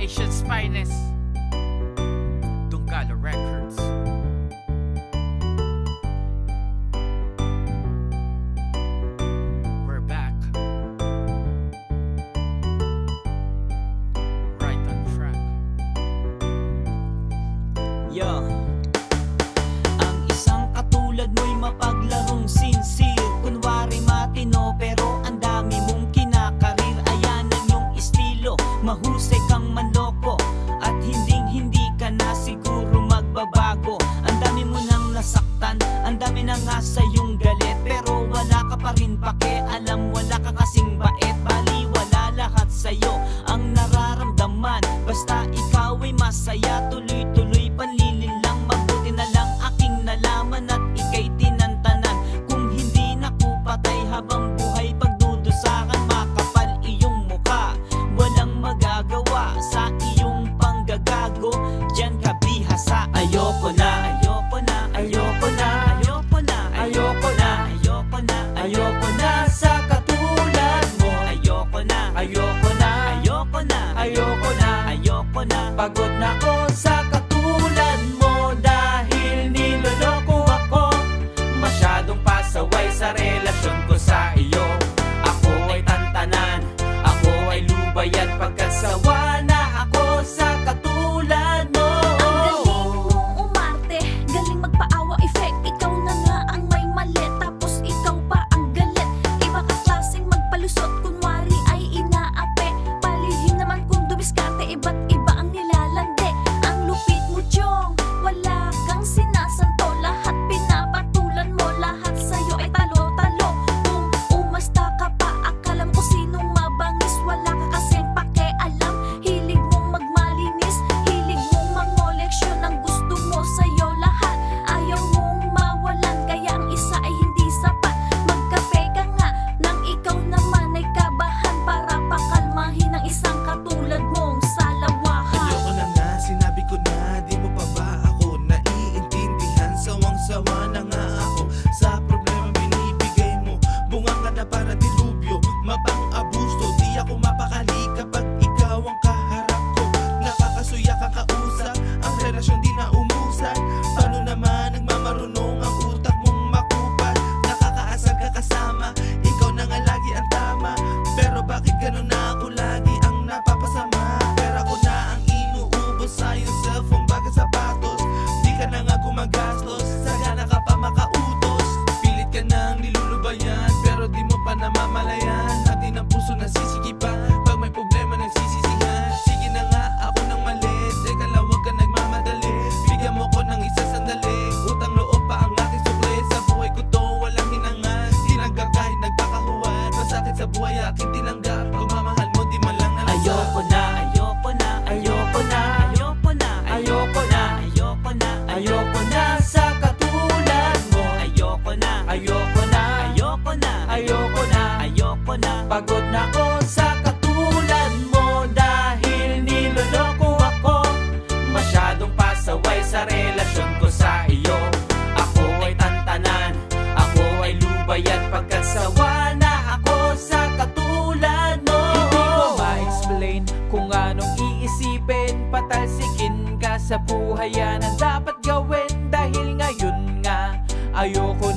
Asian's finest, Dungala Records. We're back, right on track. Yeah. Ang isang katulad mo'y mapaglarong sincere. Kunwari matino pero ang dami mong kinakarir. Ayan ang iyong estilo, mahusay kang manloko, at hindi ka na siguro magbabago. Ang dami mo nang nasaktan, ang dami na nga sa iyong galit, pero wala ka pa rin pakialam, wala ka kasing bait. Bali wala lahat sa'yo ang nararamdaman, basta ikaw ay masaya. Tuloy-tuloy panlilin lang, mabuti na lang aking nalaman at ika'y tinantanan. Kung hindi naku patay habang buhay, pagdudusakan makapal iyong muka, walang magagawa sa iyong panggagago. Diyan ka bihasa. Ayoko na, ayoko na, ayoko na, ayoko na, ayoko na, ayoko na, ayoko na sa katulad mo. Ayoko na, ayoko na, ayoko na, ayoko na, ayoko na. Pagod na ko sa katulad mo, dahil niloloko ako. Masyadong pasaway sa relasyon ko sa iyo. Ako ay tantanan, ako ay lubayan, pagkat sawa na ako sa katulad mo. Ang galing mong umarte, galing magpaawa effect. Ikaw na nga ang may mali, tapos ikaw pa ang galit. Iba ka klaseng magpalusot, kunwari ay inaape. Palihim naman kung dumiskarte, iba't iba ang nilalande. Ang lupit mo, Chong, wala kang sinasanto. Lahat pinapatulan mo, lahat sa'yo ay talo-talo. Kung umasta ka pa, akala mo kung sinong mabangis. Wala ka kasing pakialam, hilig mong magmalinis, hilig mong mangoleksyon. Ang gusto mo sa'yo lahat, ayaw mong mawalan, kaya ang isa ay hindi sapat. Magkape ka nga nang ikaw naman ay kabahan, para pakalmahin ang isang katulad mong salawahan. Ayoko na nga, sinabi ko na, di mo pa ba ako naiintindihan? Sawang-sawa na nga ako sa problema binibigay mo. Bunga ka na para dilubyo, mapang-abuso. Di ako mapakali kapag ikaw ang kaharap ko. Nakakasuya ka kausap, ang relasyon di na umusan. Paano naman nagmamarunong ang utak mong makupal? Nakakaasar ka kasama, ikaw na nga lagi ang tama. Pero bakit ganun na ako lagi ang napapasama? Pera ko na ang inuubos sa iyong cellphone, baga sapatos. Di ka na nga gumagastos, sagana ka pa makautos. Pilit ka nang nilulubayan, pero di mo pa namamalayan. Atin ang puso na sisikipan, pag may problema nagsisisihan. Sige na nga, ako nang mali, teka lang huwag ka nagmamadali. Bigyan mo ko ng isa sandali, utang loob pa ang aking sukli. Sa buhay ko to walang hinangan, tinanggap kahit nagpakahuwad. Masakit sa buhay aking tinanggap, kung mamahal mo di man lang nalasap. Ayoko na, ayoko na, ayoko na, ayoko na, ayoko na, ayoko na, ayoko na sa katulad mo. Ayoko na, ayoko na, ayoko na, ayoko na, ayoko na. Pagod na ko sa katulad mo, dahil niloloko ako. Masyadong pasaway sa relasyon ko sa iyo. Ako ay tantanan, ako ay lubayan, pagkat sawa na ako sa katulad mo. Hindi ko ma-explain kung anong iisipin, patalsikin ka sa buhay, yan ang dapat gawin. Dahil ngayon nga, ayoko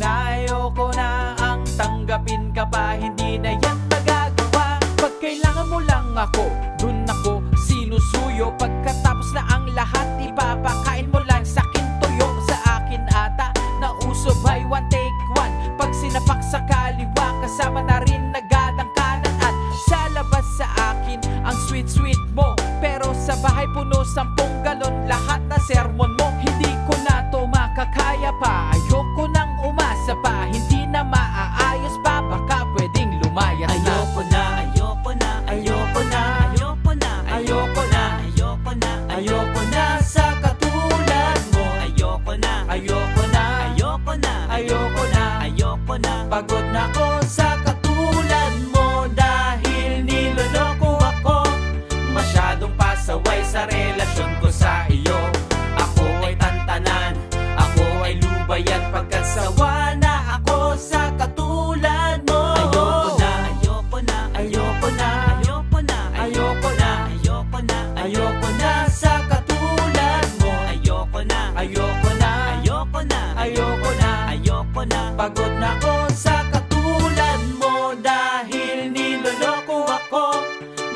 na ang tanggapin ka pa, hindi na yan magagawa. Pag kailangan mo lang ako, dun ako sinusuyo. Pagkatapos na ang lahat, ipapakain mo lang sa'kin tuyo. Sa akin ata, nauso buy one take one. Pag sinapak sa kaliwa, kasama na rin agad ang kanan. At sa labas sa akin, ang sweet mo. Pero sa bahay puno 10 galon, lahat na sermon mo. Hindi ko na to makakaya pa, ayoko nang umasa pa. Hindi na maaayos pa, baka pwedeng lumayas na. Ayoko na, ayoko na, ayoko na, ayoko na, ayoko na, ayoko na, ayoko na sa katulad mo. Ayoko na, ayoko na, ayoko na, ayoko na, ayoko na. Pagod na ko sa katulad mo, dahil niloloko ako. Masyadong pasaway sa relasyon ko sa iyo. Ako ay tantanan, ako ay lubayan, pagkat sawa na ako sa katulad mo. Ayoko na, ayoko na, ayoko na, ayoko na, ayoko na, ayoko na, ayoko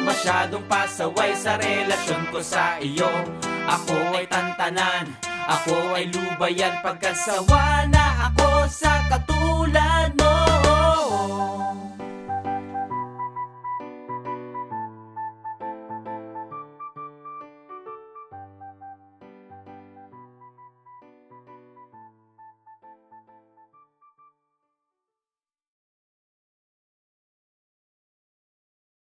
masyadong pasaway sa relasyon ko sa iyo. Ako ay tantanan, ako ay lubayan, pagkasawa na ako sa katulad